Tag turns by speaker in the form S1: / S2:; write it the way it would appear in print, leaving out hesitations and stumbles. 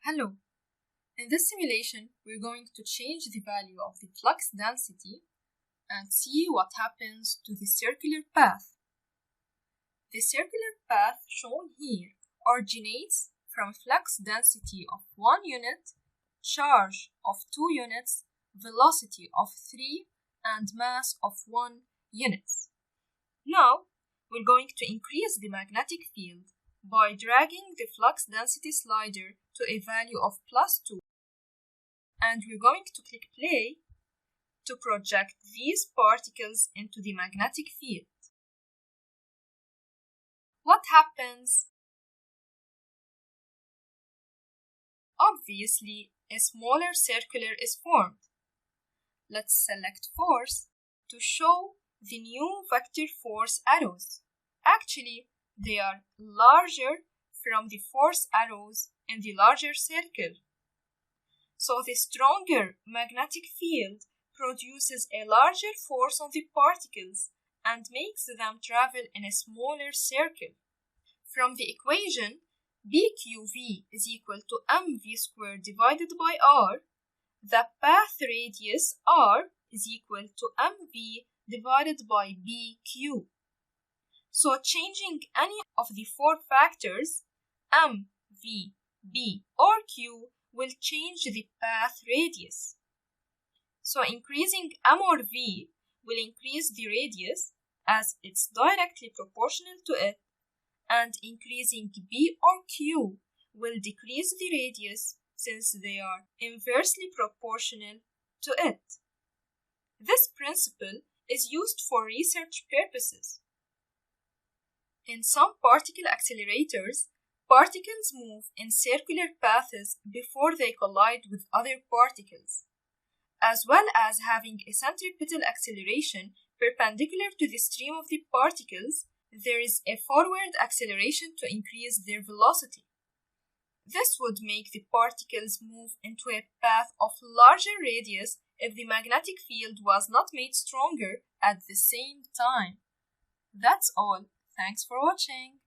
S1: Hello. In this simulation, we're going to change the value of the flux density and see what happens to the circular path. The circular path shown here originates from flux density of 1 unit, charge of 2 units, velocity of 3, and mass of 1 unit. Now, we're going to increase the magnetic field by dragging the flux density slider to a value of +2. And we're going to click play to project these particles into the magnetic field. What happens? Obviously, a smaller circular is formed. Let's select force to show the new vector force arrows. Actually, they are larger from the force arrows in the larger circle. So the stronger magnetic field produces a larger force on the particles and makes them travel in a smaller circle. From the equation, BQV is equal to mv squared divided by r, the path radius r is equal to mv divided by bq. So changing any of the four factors, m, v, b, or q, will change the path radius. So increasing m or v will increase the radius as it's directly proportional to it, and increasing b or q will decrease the radius since they are inversely proportional to it. This principle is used for research purposes. In some particle accelerators, particles move in circular paths before they collide with other particles, as well as having a centripetal acceleration perpendicular to the stream of the particles. There is a forward acceleration to increase their velocity. This would make the particles move into a path of larger radius if the magnetic field was not made stronger at the same time. That's all. Thanks for watching.